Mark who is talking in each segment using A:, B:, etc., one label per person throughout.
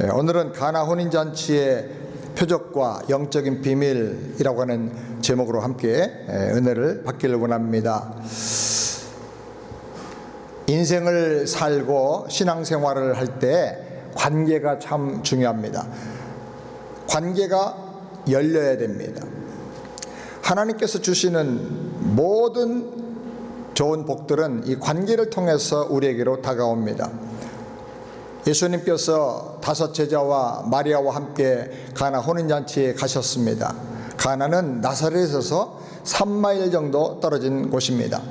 A: 오늘은 가나 혼인잔치의 표적과 영적인 비밀이라고 하는 제목으로 함께 은혜를 받기를 원합니다. 인생을 살고 신앙생활을 할 때 관계가 참 중요합니다. 관계가 열려야 됩니다. 하나님께서 주시는 모든 좋은 복들은 이 관계를 통해서 우리에게로 다가옵니다. 예수님께서 5 제자와 마리아와 함께 가나 혼인잔치에 가셨습니다. 가나는 나사렛에서 3마일 정도 떨어진 곳입니다.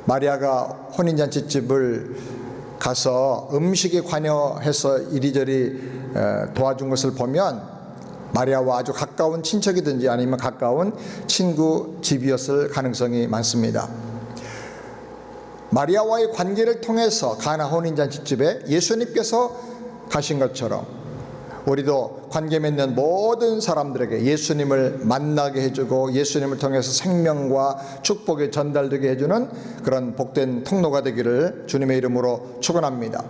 A: 마리아가 혼인잔치집을 가서 음식에 관여해서 이리저리 도와준 것을 보면 마리아와 아주 가까운 친척이든지 아니면 가까운 친구 집이었을 가능성이 많습니다. 마리아와의 관계를 통해서 가나 혼인잔치집에 예수님께서 가신 것처럼 우리도 관계 맺는 모든 사람들에게 예수님을 만나게 해주고 예수님을 통해서 생명과 축복이 전달되게 해주는 그런 복된 통로가 되기를 주님의 이름으로 축원합니다.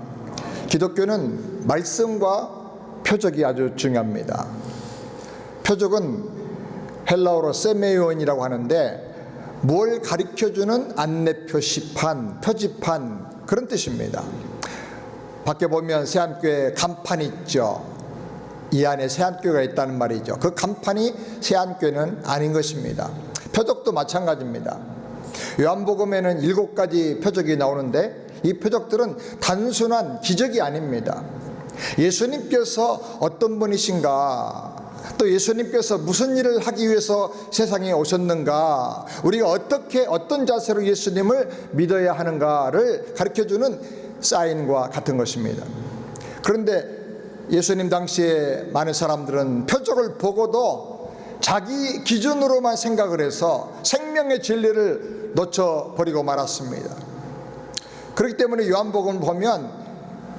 A: 기독교는 말씀과 표적이 아주 중요합니다. 표적은 헬라어로 세메이온이라고 하는데 뭘 가르쳐주는 안내표시판, 표지판 그런 뜻입니다. 밖에 보면 세안교회 간판이 있죠. 이 안에 세안교회가 있다는 말이죠. 그 간판이 세안교회는 아닌 것입니다. 표적도 마찬가지입니다. 요한복음에는 7가지 표적이 나오는데 이 표적들은 단순한 기적이 아닙니다. 예수님께서 어떤 분이신가, 또 예수님께서 무슨 일을 하기 위해서 세상에 오셨는가, 우리가 어떤 자세로 예수님을 믿어야 하는가를 가르쳐주는 사인과 같은 것입니다. 그런데 예수님 당시에 많은 사람들은 표적을 보고도 자기 기준으로만 생각을 해서 생명의 진리를 놓쳐버리고 말았습니다. 그렇기 때문에 요한복음을 보면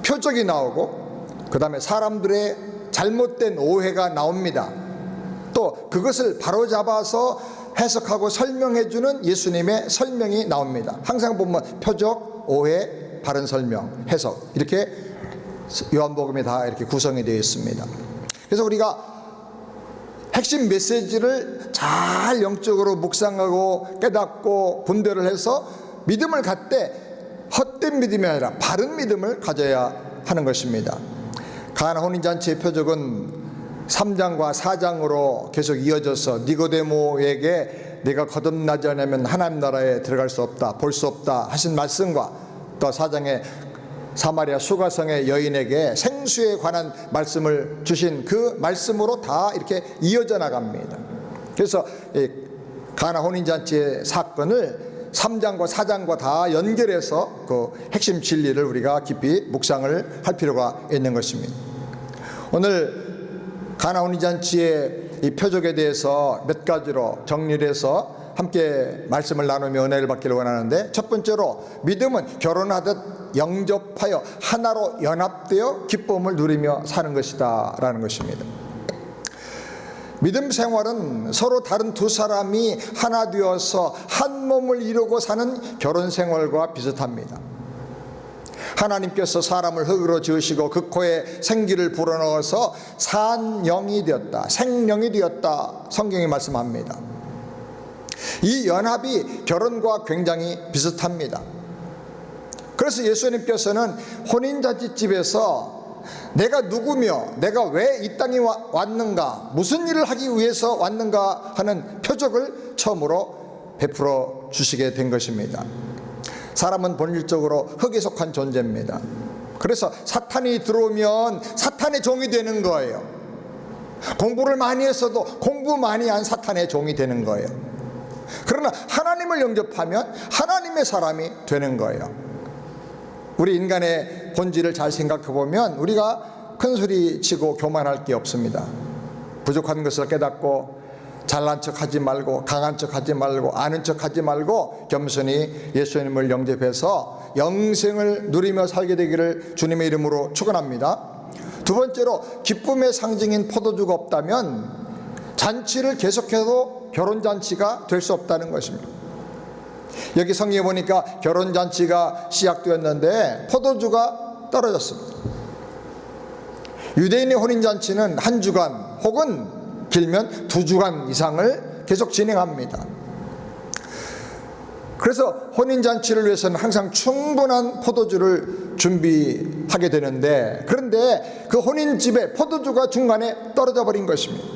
A: 표적이 나오고 그 다음에 사람들의 잘못된 오해가 나옵니다. 또 그것을 바로잡아서 해석하고 설명해주는 예수님의 설명이 나옵니다. 항상 보면 표적, 오해, 바른 설명, 해석 이렇게 요한복음이 다 이렇게 구성이 되어 있습니다. 그래서 우리가 핵심 메시지를 잘 영적으로 묵상하고 깨닫고 분별을 해서 믿음을 갖되 헛된 믿음이 아니라 바른 믿음을 가져야 하는 것입니다. 가나 혼인잔치의 표적은 3장과 4장으로 계속 이어져서 니고데모에게 네가 거듭나지 않으면 하나님 나라에 들어갈 수 없다, 볼 수 없다 하신 말씀과 또 4장에 사마리아 수가성의 여인에게 생수에 관한 말씀을 주신 그 말씀으로 다 이렇게 이어져 나갑니다. 그래서 가나 혼인잔치의 사건을 3장과 4장과 다 연결해서 그 핵심 진리를 우리가 깊이 묵상을 할 필요가 있는 것입니다. 오늘 가나 혼인잔치의 이 표적에 대해서 몇 가지로 정리를 해서 함께 말씀을 나누며 은혜를 받기를 원하는데, 첫 번째로 믿음은 결혼하듯 영접하여 하나로 연합되어 기쁨을 누리며 사는 것이다 라는 것입니다. 믿음 생활은 서로 다른 두 사람이 하나 되어서 한 몸을 이루고 사는 결혼 생활과 비슷합니다. 하나님께서 사람을 흙으로 지으시고 그 코에 생기를 불어넣어서 산 영이 되었다, 생명이 되었다 성경이 말씀합니다. 이 연합이 결혼과 굉장히 비슷합니다. 그래서 예수님께서는 혼인잔치집에서 내가 누구며 내가 왜 이 땅에 왔는가, 무슨 일을 하기 위해서 왔는가 하는 표적을 처음으로 베풀어 주시게 된 것입니다. 사람은 본질적으로 흙에 속한 존재입니다. 그래서 사탄이 들어오면 사탄의 종이 되는 거예요. 공부를 많이 했어도 공부 많이 한 사탄의 종이 되는 거예요. 그러나 하나님을 영접하면 하나님의 사람이 되는 거예요. 우리 인간의 본질을 잘 생각해 보면 우리가 큰 소리 치고 교만할 게 없습니다. 부족한 것을 깨닫고 잘난 척 하지 말고 강한 척 하지 말고 아는 척 하지 말고 겸손히 예수님을 영접해서 영생을 누리며 살게 되기를 주님의 이름으로 축원합니다. 두 번째로 기쁨의 상징인 포도주가 없다면 잔치를 계속해도 결혼잔치가 될 수 없다는 것입니다. 여기 성경에 보니까 결혼잔치가 시작되었는데 포도주가 떨어졌습니다. 유대인의 혼인잔치는 한 주간 혹은 길면 2주간 이상을 계속 진행합니다. 그래서 혼인잔치를 위해서는 항상 충분한 포도주를 준비하게 되는데, 그런데 그 혼인집에 포도주가 중간에 떨어져 버린 것입니다.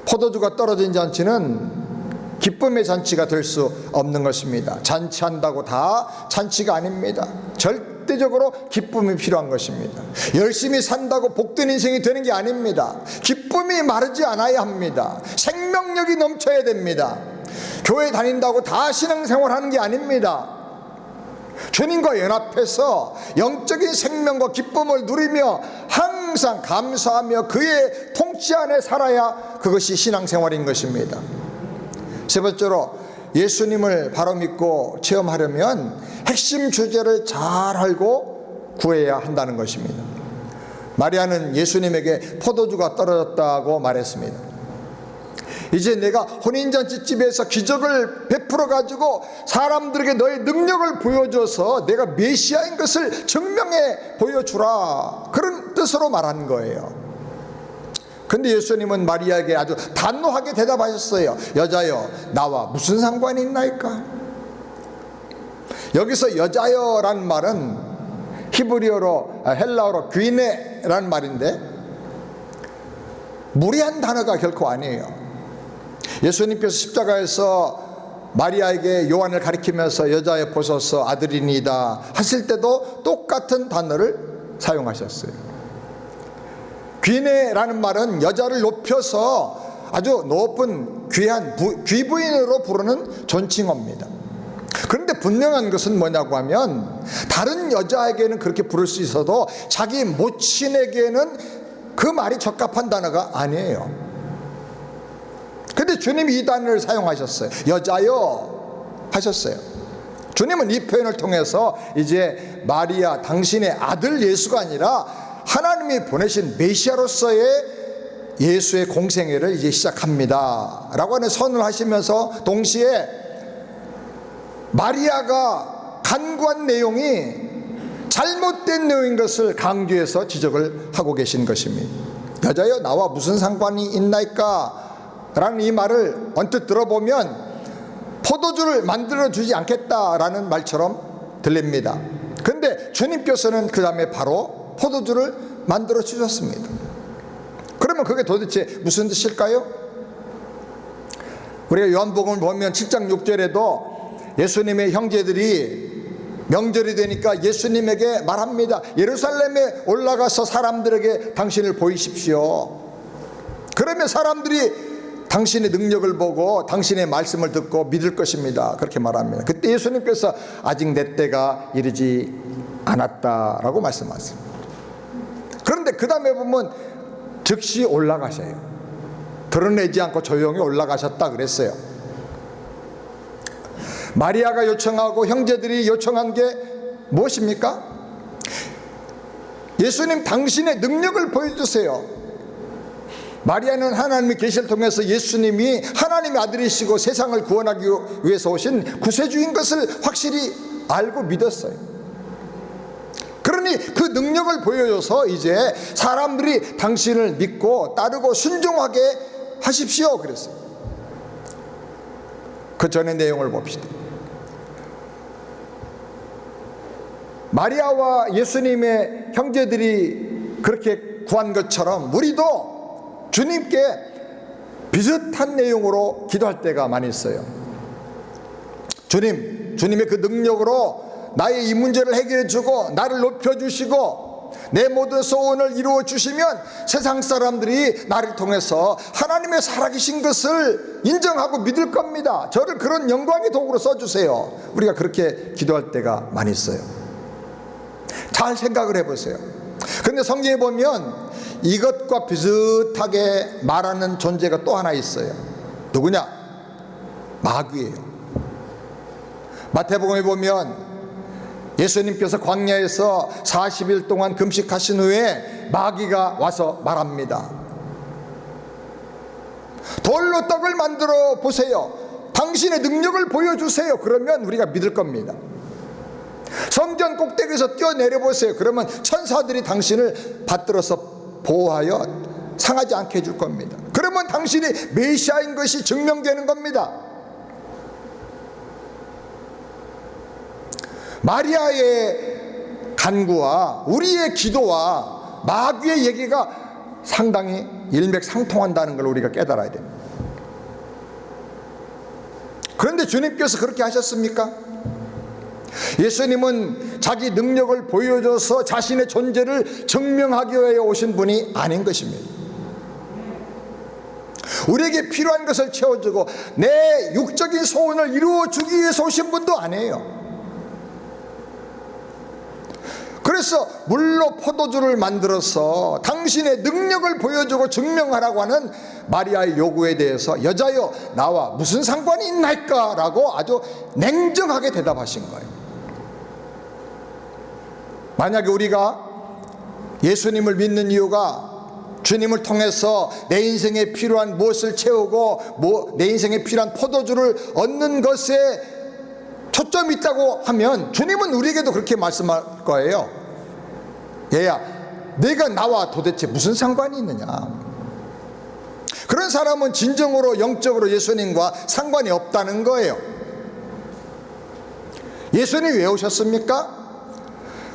A: 포도주가 떨어진 잔치는 기쁨의 잔치가 될 수 없는 것입니다. 잔치한다고 다 잔치가 아닙니다. 절대적으로 기쁨이 필요한 것입니다. 열심히 산다고 복된 인생이 되는 게 아닙니다. 기쁨이 마르지 않아야 합니다. 생명력이 넘쳐야 됩니다. 교회 다닌다고 다 신앙생활 하는 게 아닙니다. 주님과 연합해서 영적인 생명과 기쁨을 누리며 항상 감사하며 그의 통치 안에 살아야 그것이 신앙생활인 것입니다. 세 번째로, 예수님을 바로 믿고 체험하려면 핵심 주제를 잘 알고 구해야 한다는 것입니다. 마리아는 예수님에게 포도주가 떨어졌다고 말했습니다. 이제 내가 혼인잔치집에서 기적을 베풀어 가지고 사람들에게 너의 능력을 보여줘서 내가 메시아인 것을 증명해 보여주라, 그런 뜻으로 말한 거예요. 근데 예수님은 마리아에게 아주 단호하게 대답하셨어요. 여자여, 나와 무슨 상관이 있나이까? 여기서 여자여라는 말은 히브리어로, 헬라어로 귀네라는 말인데 무리한 단어가 결코 아니에요. 예수님께서 십자가에서 마리아에게 요한을 가리키면서 여자여 보소서 아들이니이다 하실 때도 똑같은 단어를 사용하셨어요. 귀네라는 말은 여자를 높여서 아주 높은 귀한 귀부인으로 부르는 존칭어입니다. 그런데 분명한 것은 뭐냐고 하면, 다른 여자에게는 그렇게 부를 수 있어도 자기 모친에게는 그 말이 적합한 단어가 아니에요. 근데 주님이 이 단어를 사용하셨어요. 여자여 하셨어요. 주님은 이 표현을 통해서 이제 마리아, 당신의 아들 예수가 아니라 하나님이 보내신 메시아로서의 예수의 공생애를 이제 시작합니다 라고 하는 선언을 하시면서, 동시에 마리아가 간구한 내용이 잘못된 내용인 것을 강조해서 지적을 하고 계신 것입니다. 여자여, 나와 무슨 상관이 있나이까? 라는 이 말을 언뜻 들어보면 포도주를 만들어주지 않겠다라는 말처럼 들립니다. 그런데 주님께서는 그 다음에 바로 포도주를 만들어 주셨습니다. 그러면 그게 도대체 무슨 뜻일까요? 우리가 요한복음을 보면 7장 6절에도 예수님의 형제들이 명절이 되니까 예수님에게 말합니다. 예루살렘에 올라가서 사람들에게 당신을 보이십시오. 그러면 사람들이 당신의 능력을 보고 당신의 말씀을 듣고 믿을 것입니다. 그렇게 말합니다. 그때 예수님께서 아직 내 때가 이르지 않았다라고 말씀하세요. 그런데 그 다음에 보면 즉시 올라가셔요. 드러내지 않고 조용히 올라가셨다 그랬어요. 마리아가 요청하고 형제들이 요청한 게 무엇입니까? 예수님, 당신의 능력을 보여주세요. 마리아는 하나님의 계시를 통해서 예수님이 하나님의 아들이시고 세상을 구원하기 위해서 오신 구세주인 것을 확실히 알고 믿었어요. 그러니 그 능력을 보여줘서 이제 사람들이 당신을 믿고 따르고 순종하게 하십시오 그랬어요. 그 전의 내용을 봅시다. 마리아와 예수님의 형제들이 그렇게 구한 것처럼 우리도 주님께 비슷한 내용으로 기도할 때가 많이 있어요. 주님의 그 능력으로 나의 이 문제를 해결해 주고 나를 높여주시고 내 모든 소원을 이루어 주시면 세상 사람들이 나를 통해서 하나님의 살아계신 것을 인정하고 믿을 겁니다. 저를 그런 영광의 도구로 써주세요. 우리가 그렇게 기도할 때가 많이 있어요. 잘 생각을 해보세요. 그런데 성경에 보면 이것과 비슷하게 말하는 존재가 또 하나 있어요. 누구냐? 마귀예요. 마태복음에 보면 예수님께서 광야에서 40일 동안 금식하신 후에 마귀가 와서 말합니다. 돌로 떡을 만들어 보세요. 당신의 능력을 보여주세요. 그러면 우리가 믿을 겁니다. 성전 꼭대기에서 뛰어내려 보세요. 그러면 천사들이 당신을 받들어서 보호하여 상하지 않게 해줄 겁니다. 그러면 당신이 메시아인 것이 증명되는 겁니다. 마리아의 간구와 우리의 기도와 마귀의 얘기가 상당히 일맥상통한다는 걸 우리가 깨달아야 됩니다. 그런데 주님께서 그렇게 하셨습니까? 예수님은 자기 능력을 보여줘서 자신의 존재를 증명하기 위해 오신 분이 아닌 것입니다. 우리에게 필요한 것을 채워주고 내 육적인 소원을 이루어주기 위해서 오신 분도 아니에요. 그래서 물로 포도주를 만들어서 당신의 능력을 보여주고 증명하라고 하는 마리아의 요구에 대해서 여자여 나와 무슨 상관이 있나이까? 라고 아주 냉정하게 대답하신 거예요. 만약에 우리가 예수님을 믿는 이유가 주님을 통해서 내 인생에 필요한 무엇을 채우고 내 인생에 필요한 포도주를 얻는 것에 초점이 있다고 하면 주님은 우리에게도 그렇게 말씀할 거예요. 얘야, 내가 나와 도대체 무슨 상관이 있느냐? 그런 사람은 진정으로 영적으로 예수님과 상관이 없다는 거예요. 예수님이 왜 오셨습니까?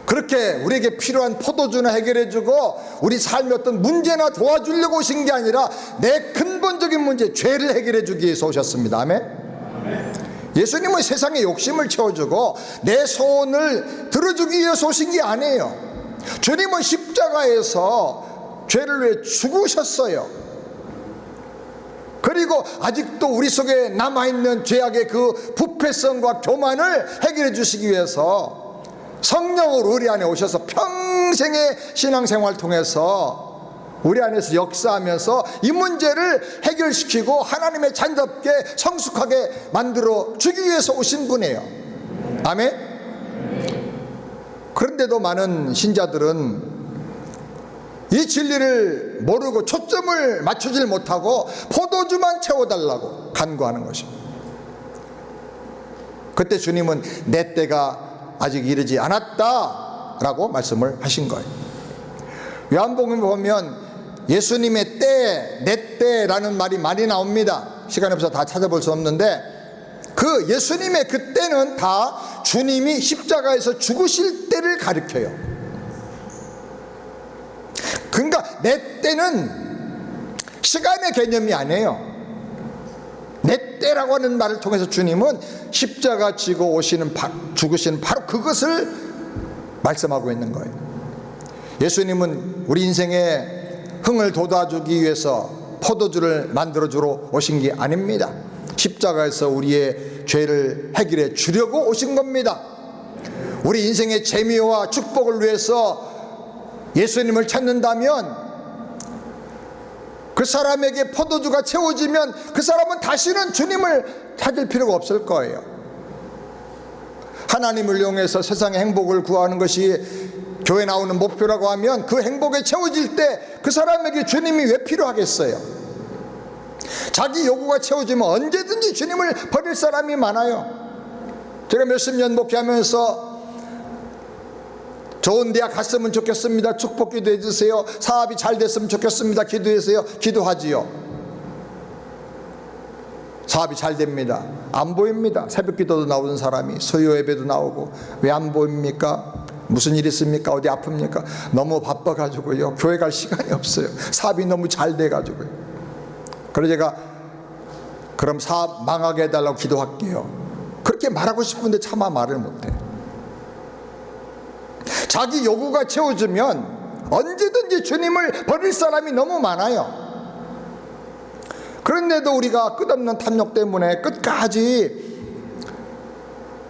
A: 그렇게 우리에게 필요한 포도주나 해결해주고 우리 삶의 어떤 문제나 도와주려고 오신 게 아니라 내 근본적인 문제, 죄를 해결해주기 위해서 오셨습니다. 아멘? 예수님은 세상의 욕심을 채워주고 내 소원을 들어주기 위해서 오신 게 아니에요. 주님은 십자가에서 죄를 위해 죽으셨어요. 그리고 아직도 우리 속에 남아있는 죄악의 그 부패성과 교만을 해결해 주시기 위해서 성령으로 우리 안에 오셔서 평생의 신앙생활을 통해서 우리 안에서 역사하면서 이 문제를 해결시키고 하나님의 자녀답게 성숙하게 만들어 주기 위해서 오신 분이에요. 아멘? 그런데도 많은 신자들은 이 진리를 모르고 초점을 맞추질 못하고 포도주만 채워달라고 간구하는 것입니다. 그때 주님은 내 때가 아직 이르지 않았다 라고 말씀을 하신 거예요. 요한복음에 보면 예수님의 때, 내 때라는 말이 많이 나옵니다. 시간이 없어서 다 찾아볼 수 없는데 그 예수님의 그 때는 다 주님이 십자가에서 죽으실 때를 가리켜요. 그러니까 내 때는 시간의 개념이 아니에요. 내 때라고 하는 말을 통해서 주님은 십자가 지고 죽으시는 바로 그것을 말씀하고 있는 거예요. 예수님은 우리 인생에 흥을 돋아주기 위해서 포도주를 만들어주러 오신 게 아닙니다. 십자가에서 우리의 죄를 해결해 주려고 오신 겁니다. 우리 인생의 재미와 축복을 위해서 예수님을 찾는다면 그 사람에게 포도주가 채워지면 그 사람은 다시는 주님을 찾을 필요가 없을 거예요. 하나님을 이용해서 세상의 행복을 구하는 것이 교회 나오는 목표라고 하면 그 행복에 채워질 때 그 사람에게 주님이 왜 필요하겠어요? 자기 요구가 채워지면 언제든지 주님을 버릴 사람이 많아요. 제가 몇십 년 목회하면서 좋은 대학 갔으면 좋겠습니다. 축복 기도해 주세요. 사업이 잘 됐으면 좋겠습니다. 기도해 주세요. 기도하지요. 사업이 잘 됩니다. 안 보입니다. 새벽 기도도 나오는 사람이 수요 예배도 나오고 왜 안 보입니까? 무슨 일 있습니까? 어디 아픕니까? 너무 바빠가지고요. 교회 갈 시간이 없어요. 사업이 너무 잘 돼가지고요. 그래서 제가 그럼 사업 망하게 해달라고 기도할게요. 그렇게 말하고 싶은데 차마 말을 못해. 자기 요구가 채워지면 언제든지 주님을 버릴 사람이 너무 많아요. 그런데도 우리가 끝없는 탐욕 때문에 끝까지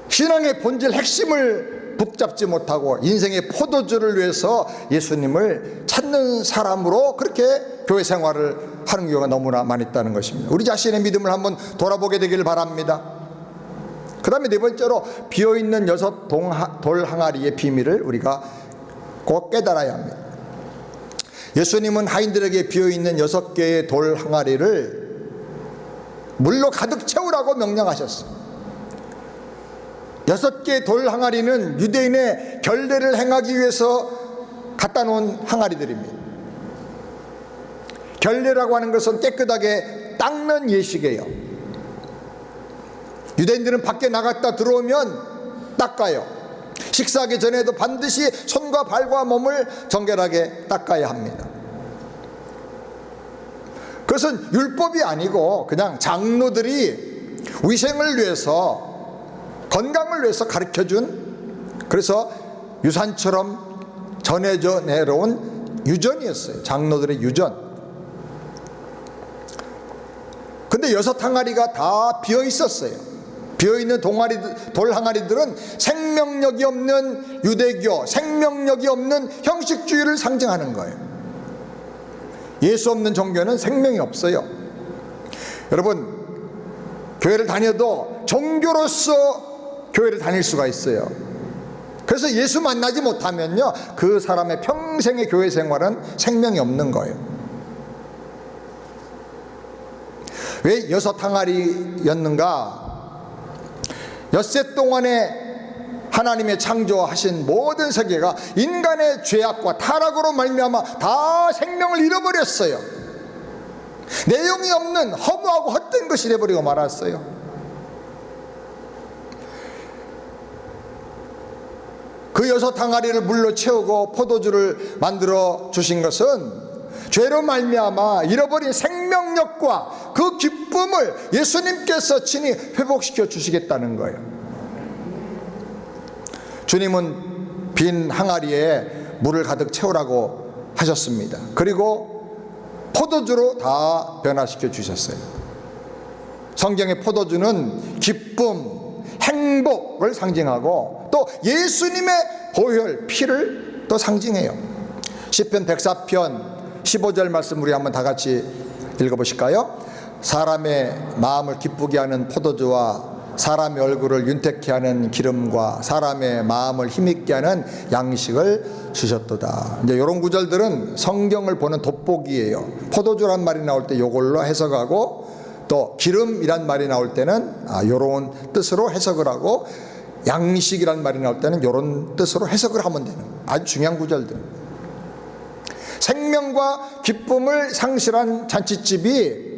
A: 신앙의 본질 핵심을 붙잡지 못하고 인생의 포도주를 위해서 예수님을 찾는 사람으로 그렇게 교회 생활을 하는 경우가 너무나 많이 있다는 것입니다. 우리 자신의 믿음을 한번 돌아보게 되기를 바랍니다. 그 다음에 네 번째로 비어있는 6 돌 항아리의 비밀을 우리가 꼭 깨달아야 합니다. 예수님은 하인들에게 비어있는 6개의 돌 항아리를 물로 가득 채우라고 명령하셨어요. 6개의 돌 항아리는 유대인의 결례를 행하기 위해서 갖다 놓은 항아리들입니다. 결례라고 하는 것은 깨끗하게 닦는 예식이에요. 유대인들은 밖에 나갔다 들어오면 닦아요. 식사하기 전에도 반드시 손과 발과 몸을 정결하게 닦아야 합니다. 그것은 율법이 아니고 그냥 장로들이 위생을 위해서, 건강을 위해서 가르쳐준, 그래서 유산처럼 전해져 내려온 유전이었어요. 장로들의 유전. 근데 6 항아리가 다 비어 있었어요. 비어 있는 돌 항아리들은 생명력이 없는 유대교, 생명력이 없는 형식주의를 상징하는 거예요. 예수 없는 종교는 생명이 없어요. 여러분, 교회를 다녀도 종교로서 교회를 다닐 수가 있어요. 그래서 예수 만나지 못하면요, 그 사람의 평생의 교회 생활은 생명이 없는 거예요. 왜 6 항아리였는가? 엿새 동안에 하나님의 창조하신 모든 세계가 인간의 죄악과 타락으로 말미암아 다 생명을 잃어버렸어요. 내용이 없는 허무하고 헛된 것이 되어버리고 말았어요. 그 6 항아리를 물로 채우고 포도주를 만들어 주신 것은 죄로 말미암아 잃어버린 생명력과 그 기쁨을 예수님께서 친히 회복시켜 주시겠다는 거예요. 주님은 빈 항아리에 물을 가득 채우라고 하셨습니다. 그리고 포도주로 다 변화시켜 주셨어요. 성경의 포도주는 기쁨, 행복을 상징하고 또 예수님의 보혈, 피를 또 상징해요. 시편 104편 15절 말씀 우리 한번 다 같이 읽어보실까요? 사람의 마음을 기쁘게 하는 포도주와 사람의 얼굴을 윤택케 하는 기름과 사람의 마음을 힘있게 하는 양식을 주셨도다. 이제 이런 구절들은 성경을 보는 돋보기예요. 포도주란 말이 나올 때 이걸로 해석하고, 또 기름이란 말이 나올 때는 이런 뜻으로 해석을 하고, 양식이란 말이 나올 때는 이런 뜻으로 해석을 하면 되는 아주 중요한 구절들. 생명과 기쁨을 상실한 잔치집이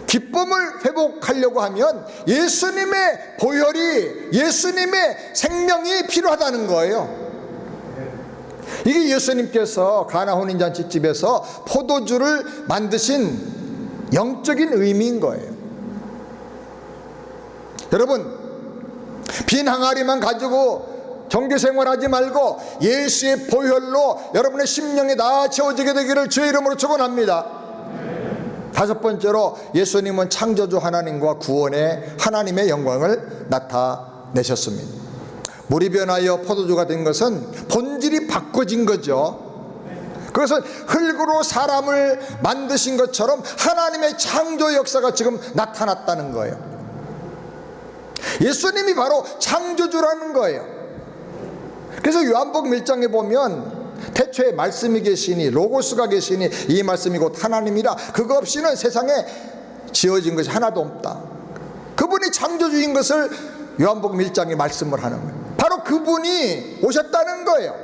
A: 기쁨을 회복하려고 하면 예수님의 보혈이, 예수님의 생명이 필요하다는 거예요. 이게 예수님께서 가나 혼인잔치집에서 포도주를 만드신 영적인 의미인 거예요. 여러분, 빈 항아리만 가지고 종교생활하지 말고 예수의 보혈로 여러분의 심령이 다 채워지게 되기를 주의 이름으로 축원합니다. 5번째로, 예수님은 창조주 하나님과 구원의 하나님의 영광을 나타내셨습니다. 물이 변하여 포도주가 된 것은 본질이 바꿔진 거죠. 그것은 흙으로 사람을 만드신 것처럼 하나님의 창조 역사가 지금 나타났다는 거예요. 예수님이 바로 창조주라는 거예요. 그래서 요한복음 1장에 보면 태초에 말씀이 계시니 로고스가 계시니 이 말씀이 곧 하나님이라 그거 없이는 세상에 지어진 것이 하나도 없다. 그분이 창조주인 것을 요한복음 1장에 말씀을 하는 거예요. 바로 그분이 오셨다는 거예요.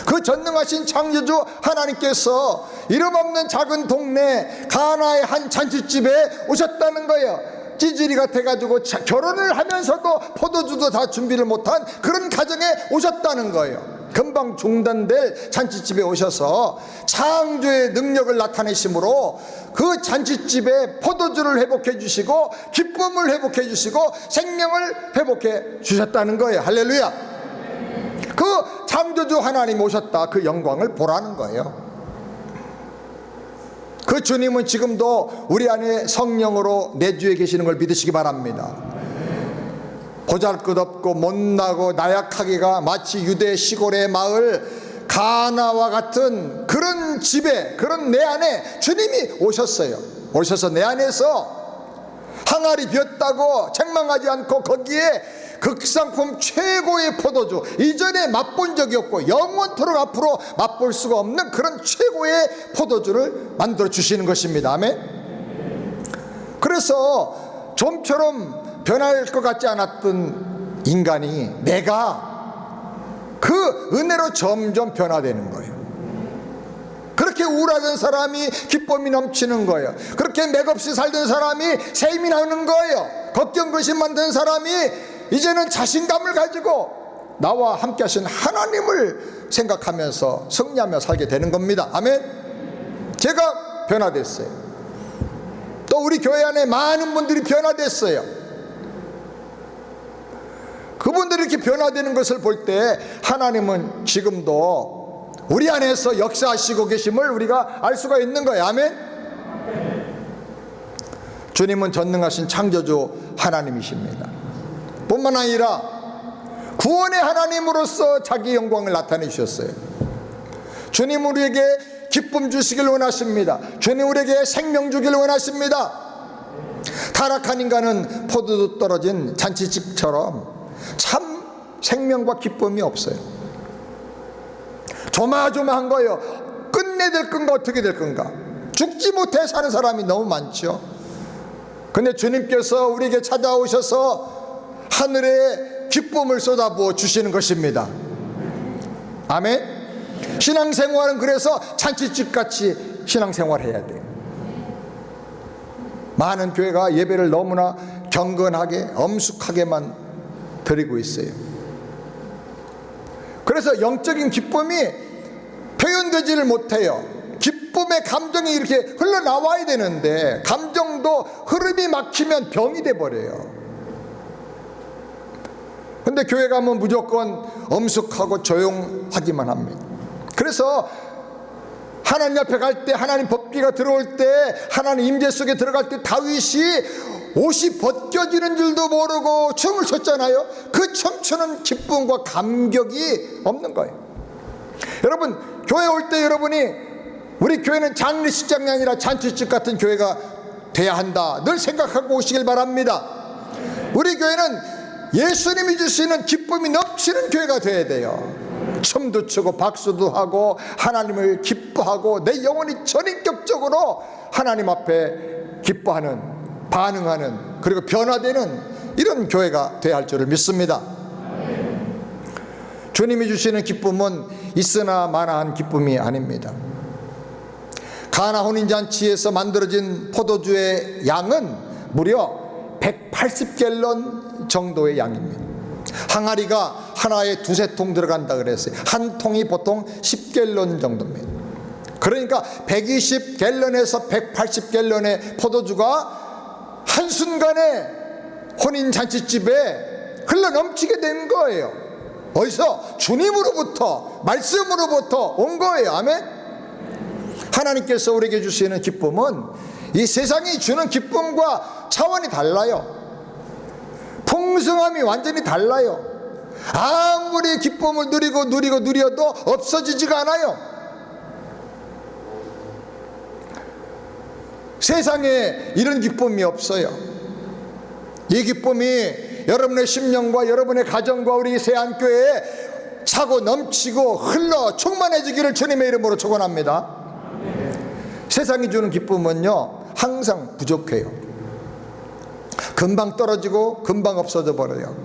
A: 그 전능하신 창조주 하나님께서 이름 없는 작은 동네 가나의 한 잔치집에 오셨다는 거예요. 찌질이 같아가지고 결혼을 하면서도 포도주도 다 준비를 못한 그런 가정에 오셨다는 거예요. 금방 중단될 잔치집에 오셔서 창조의 능력을 나타내심으로 그 잔치집에 포도주를 회복해 주시고 기쁨을 회복해 주시고 생명을 회복해 주셨다는 거예요. 할렐루야. 그 창조주 하나님 오셨다, 그 영광을 보라는 거예요. 그 주님은 지금도 우리 안에 성령으로 내주에 계시는 걸 믿으시기 바랍니다. 보잘것없고 못나고 나약하기가 마치 유대 시골의 마을 가나와 같은 그런 집에, 그런 내 안에 주님이 오셨어요. 오셔서 내 안에서 항아리 비었다고 책망하지 않고 거기에 극상품 최고의 포도주, 이전에 맛본 적이 없고 영원토록 앞으로 맛볼 수가 없는 그런 최고의 포도주를 만들어 주시는 것입니다. 아멘. 그래서 좀처럼 변할 것 같지 않았던 인간이, 내가 그 은혜로 점점 변화되는 거예요. 그렇게 우울하던 사람이 기쁨이 넘치는 거예요. 그렇게 맥없이 살던 사람이 새 힘이 나는 거예요. 걱정 근심만 든 사람이 이제는 자신감을 가지고 나와 함께 하신 하나님을 생각하면서 승리하며 살게 되는 겁니다. 아멘. 제가 변화됐어요. 또 우리 교회 안에 많은 분들이 변화됐어요. 그분들이 이렇게 변화되는 것을 볼 때 하나님은 지금도 우리 안에서 역사하시고 계심을 우리가 알 수가 있는 거예요. 아멘. 주님은 전능하신 창조주 하나님이십니다. 뿐만 아니라 구원의 하나님으로서 자기 영광을 나타내 주셨어요. 주님 우리에게 기쁨 주시길 원하십니다. 주님 우리에게 생명 주길 원하십니다. 타락한 인간은 포도주 떨어진 잔치집처럼 참 생명과 기쁨이 없어요. 조마조마한 거예요. 끝내 될 건가 어떻게 될 건가. 죽지 못해 사는 사람이 너무 많죠. 근데 주님께서 우리에게 찾아오셔서 하늘에 기쁨을 쏟아부어 주시는 것입니다. 아멘. 신앙생활은 그래서 잔치집같이 신앙생활해야 돼요. 많은 교회가 예배를 너무나 경건하게 엄숙하게만 드리고 있어요. 그래서 영적인 기쁨이 표현되지를 못해요. 기쁨의 감정이 이렇게 흘러나와야 되는데 감정도 흐름이 막히면 병이 돼버려요. 근데 교회 가면 무조건 엄숙하고 조용하기만 합니다. 그래서 하나님 앞에 갈 때, 하나님 법궤가 들어올 때, 하나님 임재 속에 들어갈 때 다윗이 옷이 벗겨지는 줄도 모르고 춤을 췄잖아요. 그 춤추는 기쁨과 감격이 없는 거예요. 여러분, 교회 올 때 여러분이 우리 교회는 장례식장이 아니라 잔치집 같은 교회가 돼야 한다 늘 생각하고 오시길 바랍니다. 우리 교회는 예수님이 주시는 기쁨이 넘치는 교회가 돼야 돼요. 춤도 추고 박수도 하고 하나님을 기뻐하고 내 영혼이 전인격적으로 하나님 앞에 기뻐하는, 반응하는, 그리고 변화되는 이런 교회가 돼야 할 줄을 믿습니다. 주님이 주시는 기쁨은 있으나 마나한 기쁨이 아닙니다. 가나 혼인잔치에서 만들어진 포도주의 양은 무려 180갤런 정도의 양입니다. 항아리가 하나에 두세 통 들어간다 그랬어요. 한 통이 보통 10갤런 정도입니다. 그러니까 120갤런에서 180갤런의 포도주가 한순간에 혼인잔치집에 흘러넘치게 된 거예요. 어디서? 주님으로부터, 말씀으로부터 온 거예요. 아멘. 하나님께서 우리에게 주시는 기쁨은 이 세상이 주는 기쁨과 차원이 달라요. 풍성함이 완전히 달라요. 아무리 기쁨을 누려도 없어지지가 않아요. 세상에 이런 기쁨이 없어요. 이 기쁨이 여러분의 심령과 여러분의 가정과 우리 세안교회에 차고 넘치고 흘러 충만해지기를 주님의 이름으로 축원합니다. 세상이 주는 기쁨은요 항상 부족해요. 금방 떨어지고 금방 없어져 버려요.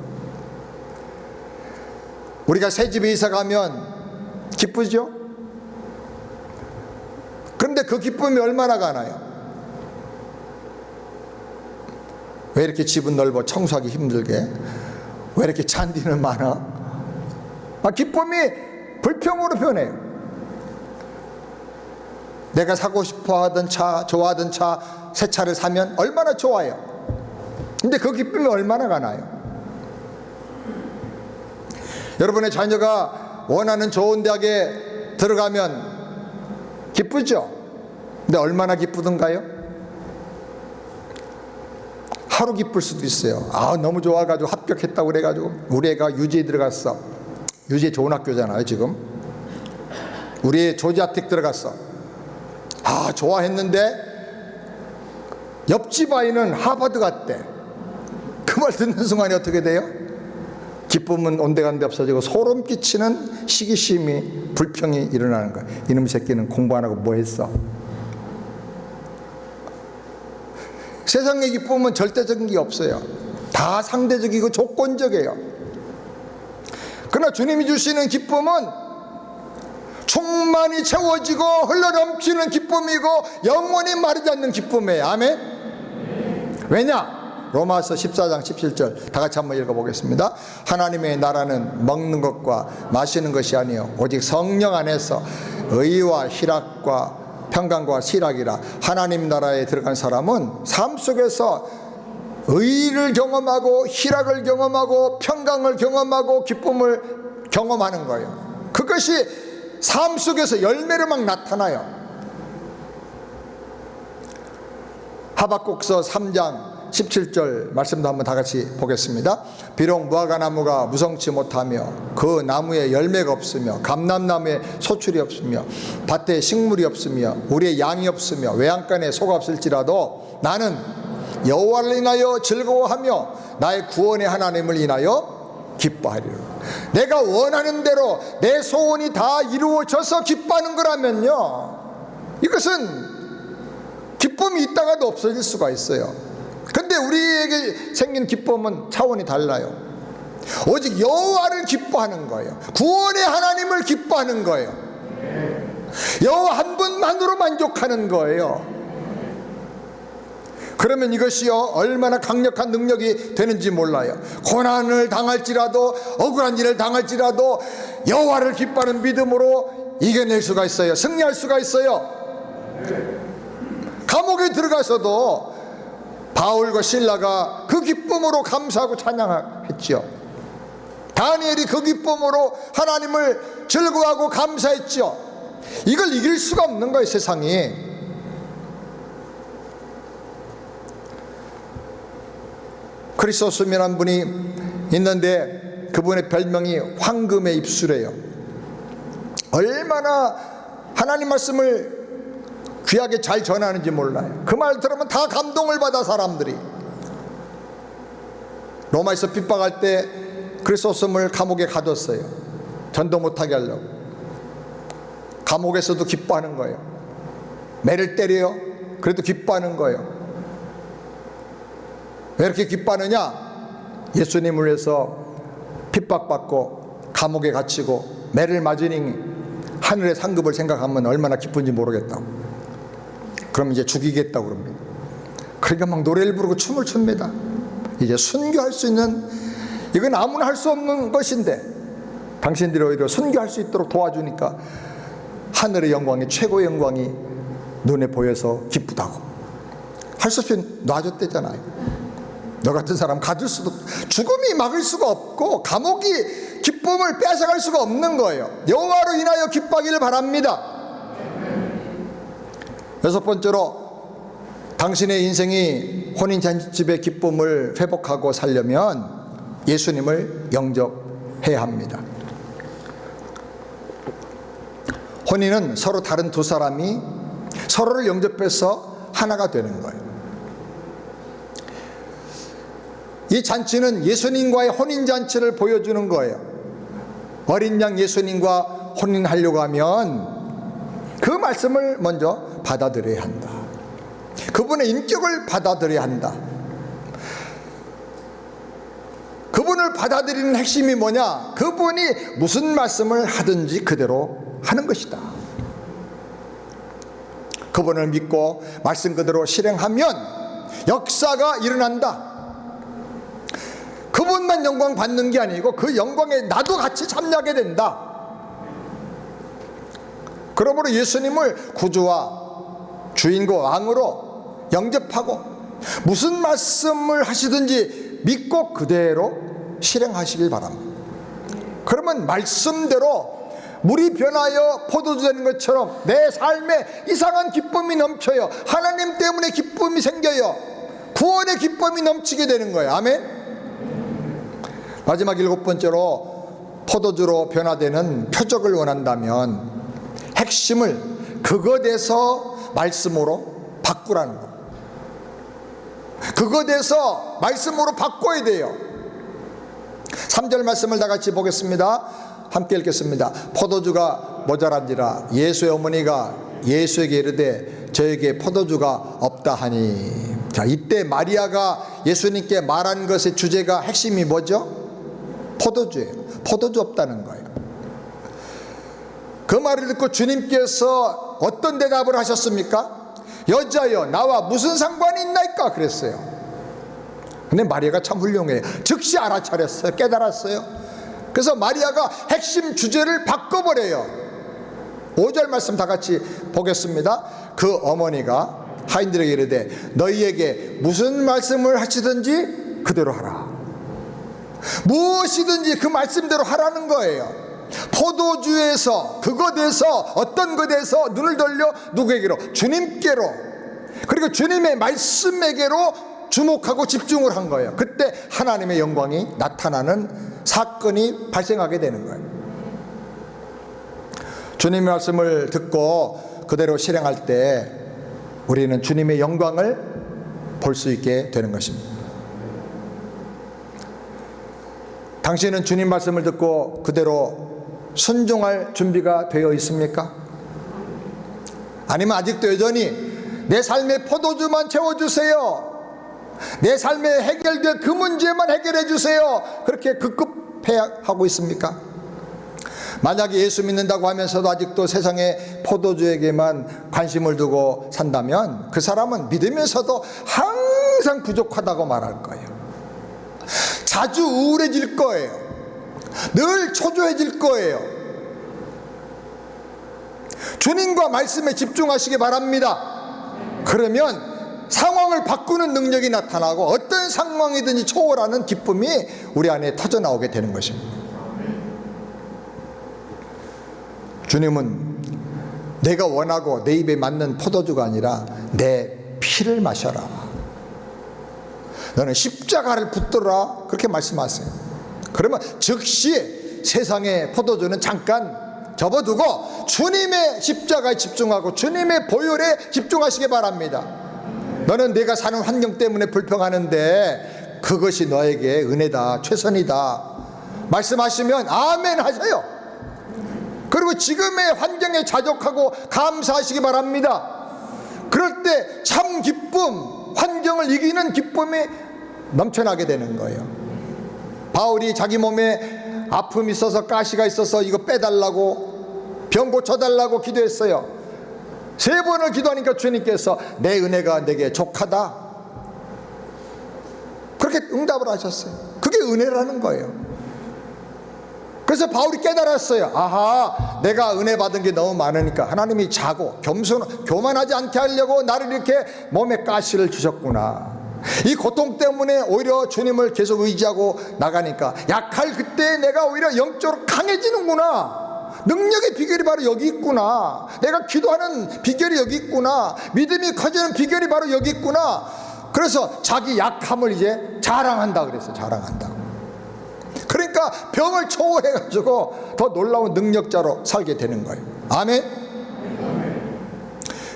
A: 우리가 새 집에 이사 가면 기쁘죠? 그런데 그 기쁨이 얼마나 가나요? 왜 이렇게 집은 넓어 청소하기 힘들게? 왜 이렇게 잔디는 많아? 기쁨이 불평으로 변해요. 내가 사고 싶어 하던 차, 좋아하던 차, 새 차를 사면 얼마나 좋아요. 근데 그 기쁨이 얼마나 가나요? 여러분의 자녀가 원하는 좋은 대학에 들어가면 기쁘죠? 근데 얼마나 기쁘던가요? 하루 기쁠 수도 있어요. 너무 좋아가지고 합격했다고 그래가지고 우리 애가 유지에 들어갔어. 유지에 좋은 학교잖아요 지금. 우리 애 조지아텍 들어갔어. 좋아했는데 옆집 아이는 하버드 갔대. 그 말 듣는 순간에 어떻게 돼요? 기쁨은 온데간데 없어지고 소름 끼치는 시기심이, 불평이 일어나는 거야. 이놈 새끼는 공부 안 하고 뭐 했어? 세상의 기쁨은 절대적인 게 없어요. 다 상대적이고 조건적이에요. 그러나 주님이 주시는 기쁨은 충만히 채워지고 흘러넘치는 기쁨이고 영원히 마르지 않는 기쁨이에요. 아멘. 왜냐? 로마서 14장 17절 다 같이 한번 읽어보겠습니다. 하나님의 나라는 먹는 것과 마시는 것이 아니요 오직 성령 안에서 의와 희락과 평강과 실학이라. 하나님 나라에 들어간 사람은 삶 속에서 의를 경험하고 희락을 경험하고 평강을 경험하고 기쁨을 경험하는 거예요. 그것이 삶 속에서 열매로 막 나타나요. 하박국서 3장 17절 말씀도 한번 다 같이 보겠습니다. 비록 무화과나무가 무성치 못하며 그 나무에 열매가 없으며 감람나무에 소출이 없으며 밭에 식물이 없으며 우리의 양이 없으며 외양간에 소가 없을지라도 나는 여호와를 인하여 즐거워하며 나의 구원의 하나님을 인하여 기뻐하리라. 내가 원하는 대로 내 소원이 다 이루어져서 기뻐하는 거라면요, 이것은 기쁨이 있다가도 없어질 수가 있어요. 근데 우리에게 생긴 기쁨은 차원이 달라요. 오직 여호와를 기뻐하는 거예요. 구원의 하나님을 기뻐하는 거예요. 여호와 한 분만으로 만족하는 거예요. 그러면 이것이요 얼마나 강력한 능력이 되는지 몰라요. 고난을 당할지라도 억울한 일을 당할지라도 여호와를 기뻐하는 믿음으로 이겨낼 수가 있어요. 승리할 수가 있어요. 감옥에 들어가서도 바울과 실라가 그 기쁨으로 감사하고 찬양했지요. 다니엘이 그 기쁨으로 하나님을 즐거워하고 감사했지요. 이걸 이길 수가 없는 거예요, 세상이. 크리소스이라는 분이 있는데 그분의 별명이 황금의 입술이에요. 얼마나 하나님 말씀을 귀하게 잘 전하는지 몰라요. 그 말 들으면 다 감동을 받아 사람들이. 로마에서 핍박할 때 크리소스을 감옥에 가뒀어요. 전도 못하게 하려고. 감옥에서도 기뻐하는 거예요. 매를 때려요. 그래도 기뻐하는 거예요. 왜 이렇게 기뻐하느냐? 예수님을 위해서 핍박받고 감옥에 갇히고 매를 맞으니 하늘의 상급을 생각하면 얼마나 기쁜지 모르겠다고. 그럼 이제 죽이겠다고 그럽니다. 그러니까 막 노래를 부르고 춤을 춥니다. 이제 순교할 수 있는, 이건 아무나 할 수 없는 것인데 당신들이 오히려 순교할 수 있도록 도와주니까 하늘의 영광이, 최고의 영광이 눈에 보여서 기쁘다고. 할 수 없이 놔줬대잖아요. 너 같은 사람 가질 수도, 죽음이 막을 수가 없고 감옥이 기쁨을 뺏어갈 수가 없는 거예요. 여호와로 인하여 기뻐하기를 바랍니다. 여섯 번째로, 당신의 인생이 혼인잔치집의 기쁨을 회복하고 살려면 예수님을 영접해야 합니다. 혼인은 서로 다른 두 사람이 서로를 영접해서 하나가 되는 거예요. 이 잔치는 예수님과의 혼인잔치를 보여주는 거예요. 어린 양 예수님과 혼인하려고 하면 그 말씀을 먼저 받아들여야 한다. 그분의 인격을 받아들여야 한다. 그분을 받아들이는 핵심이 뭐냐? 그분이 무슨 말씀을 하든지 그대로 하는 것이다. 그분을 믿고 말씀 그대로 실행하면 역사가 일어난다. 그분만 영광 받는 게 아니고 그 영광에 나도 같이 참여하게 된다. 그러므로 예수님을 구주와 주인과 왕으로 영접하고 무슨 말씀을 하시든지 믿고 그대로 실행하시길 바랍니다. 그러면 말씀대로 물이 변하여 포도주 되는 것처럼 내 삶에 이상한 기쁨이 넘쳐요. 하나님 때문에 기쁨이 생겨요. 구원의 기쁨이 넘치게 되는 거예요. 아멘. 마지막 일곱 번째로, 포도주로 변화되는 표적을 원한다면 핵심을 그것에서 말씀으로 바꾸라는 거. 그것에서 말씀으로 바꿔야 돼요. 3절 말씀을 다 같이 보겠습니다. 함께 읽겠습니다. 포도주가 모자란지라 예수의 어머니가 예수에게 이르되 저에게 포도주가 없다 하니. 자, 이때 마리아가 예수님께 말한 것의 주제가, 핵심이 뭐죠? 포도주예요. 포도주 없다는 거예요. 그 말을 듣고 주님께서 어떤 대답을 하셨습니까? 여자여, 나와 무슨 상관이 있나이까? 그랬어요. 근데 마리아가 참 훌륭해요. 즉시 알아차렸어요. 깨달았어요. 그래서 마리아가 핵심 주제를 바꿔버려요. 5절 말씀 다 같이 보겠습니다. 그 어머니가 하인들에게 이르되 너희에게 무슨 말씀을 하시든지 그대로 하라. 무엇이든지 그 말씀대로 하라는 거예요. 포도주에서, 그것에서, 어떤 것에서 눈을 돌려 누구에게로? 주님께로, 그리고 주님의 말씀에게로 주목하고 집중을 한 거예요. 그때 하나님의 영광이 나타나는 사건이 발생하게 되는 거예요. 주님의 말씀을 듣고 그대로 실행할 때 우리는 주님의 영광을 볼 수 있게 되는 것입니다. 당신은 주님 말씀을 듣고 그대로 순종할 준비가 되어 있습니까? 아니면 아직도 여전히 내 삶의 포도주만 채워주세요, 내 삶에 해결될 그 문제만 해결해 주세요, 그렇게 급급해하고 있습니까? 만약에 예수 믿는다고 하면서도 아직도 세상의 포도주에게만 관심을 두고 산다면 그 사람은 믿으면서도 항상 부족하다고 말할 거예요. 자주 우울해질 거예요. 늘 초조해질 거예요. 주님과 말씀에 집중하시기 바랍니다. 그러면 상황을 바꾸는 능력이 나타나고 어떤 상황이든지 초월하는 기쁨이 우리 안에 터져나오게 되는 것입니다. 주님은 내가 원하고 내 입에 맞는 포도주가 아니라 내 피를 마셔라, 너는 십자가를 붙들어라, 그렇게 말씀하세요. 그러면 즉시 세상의 포도주는 잠깐 접어두고 주님의 십자가에 집중하고 주님의 보혈에 집중하시기 바랍니다. 너는 내가 사는 환경 때문에 불평하는데 그것이 너에게 은혜다, 최선이다 말씀하시면 아멘 하세요. 그리고 지금의 환경에 자족하고 감사하시기 바랍니다. 그럴 때 참 기쁨, 환경을 이기는 기쁨이 넘쳐나게 되는 거예요. 바울이 자기 몸에 아픔이 있어서, 가시가 있어서 이거 빼달라고, 병 고쳐달라고 기도했어요. 3번을 기도하니까 주님께서 내 은혜가 내게 족하다, 그렇게 응답을 하셨어요. 그게 은혜라는 거예요. 그래서 바울이 깨달았어요. 아하, 내가 은혜 받은 게 너무 많으니까 하나님이 자고 교만하지 않게 하려고 나를 이렇게 몸에 가시를 주셨구나. 이 고통 때문에 오히려 주님을 계속 의지하고 나가니까 약할 그때 내가 오히려 영적으로 강해지는구나. 능력의 비결이 바로 여기 있구나. 내가 기도하는 비결이 여기 있구나. 믿음이 커지는 비결이 바로 여기 있구나. 그래서 자기 약함을 이제 자랑한다 그랬어요. 자랑한다. 그러니까 병을 초월해가지고 더 놀라운 능력자로 살게 되는 거예요. 아멘.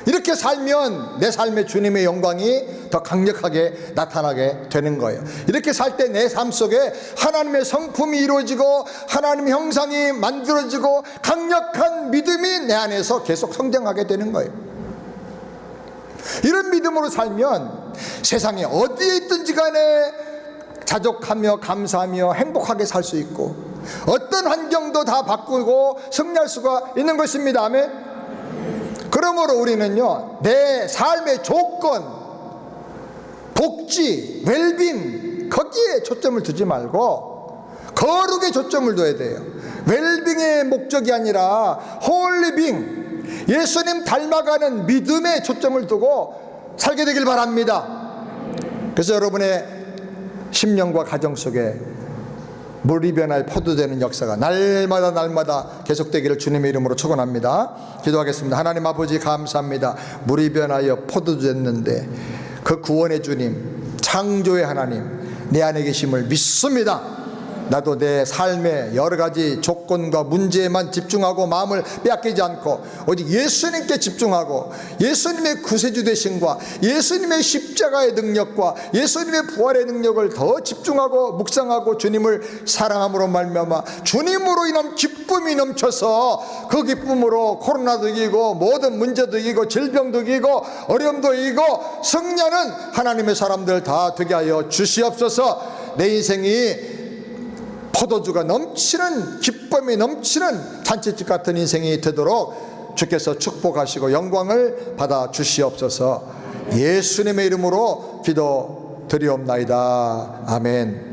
A: 이렇게 살면 내 삶에 주님의 영광이 더 강력하게 나타나게 되는 거예요. 이렇게 살 때 내 삶 속에 하나님의 성품이 이루어지고 하나님의 형상이 만들어지고 강력한 믿음이 내 안에서 계속 성장하게 되는 거예요. 이런 믿음으로 살면 세상에 어디에 있든지 간에 자족하며 감사하며 행복하게 살 수 있고 어떤 환경도 다 바꾸고 승리할 수가 있는 것입니다. 아멘. 그러므로 우리는요, 내 삶의 조건, 복지, 웰빙, 거기에 초점을 두지 말고 거룩에 초점을 둬야 돼요. 웰빙의 목적이 아니라 홀리빙, 예수님 닮아가는 믿음에 초점을 두고 살게 되길 바랍니다. 그래서 여러분의 심령과 가정 속에 물이 변화에 포도되는 역사가 날마다 계속되기를 주님의 이름으로 축원합니다. 기도하겠습니다. 하나님 아버지 감사합니다. 물이 변하여 포도주 됐는데 그 구원의 주님, 창조의 하나님 내 안에 계심을 믿습니다. 나도 내 삶의 여러 가지 조건과 문제에만 집중하고 마음을 빼앗기지 않고 오직 예수님께 집중하고 예수님의 구세주 되심과 예수님의 십자가의 능력과 예수님의 부활의 능력을 더 집중하고 묵상하고 주님을 사랑함으로 말미암아 주님으로 인한 기쁨이 넘쳐서 그 기쁨으로 코로나도 이기고 모든 문제도 이기고 질병도 이기고 어려움도 이기고 승리하는 하나님의 사람들 다 되게 하여 주시옵소서. 내 인생이 포도주가 넘치는, 기쁨이 넘치는 잔치집 같은 인생이 되도록 주께서 축복하시고 영광을 받아 주시옵소서. 예수님의 이름으로 기도 드리옵나이다. 아멘.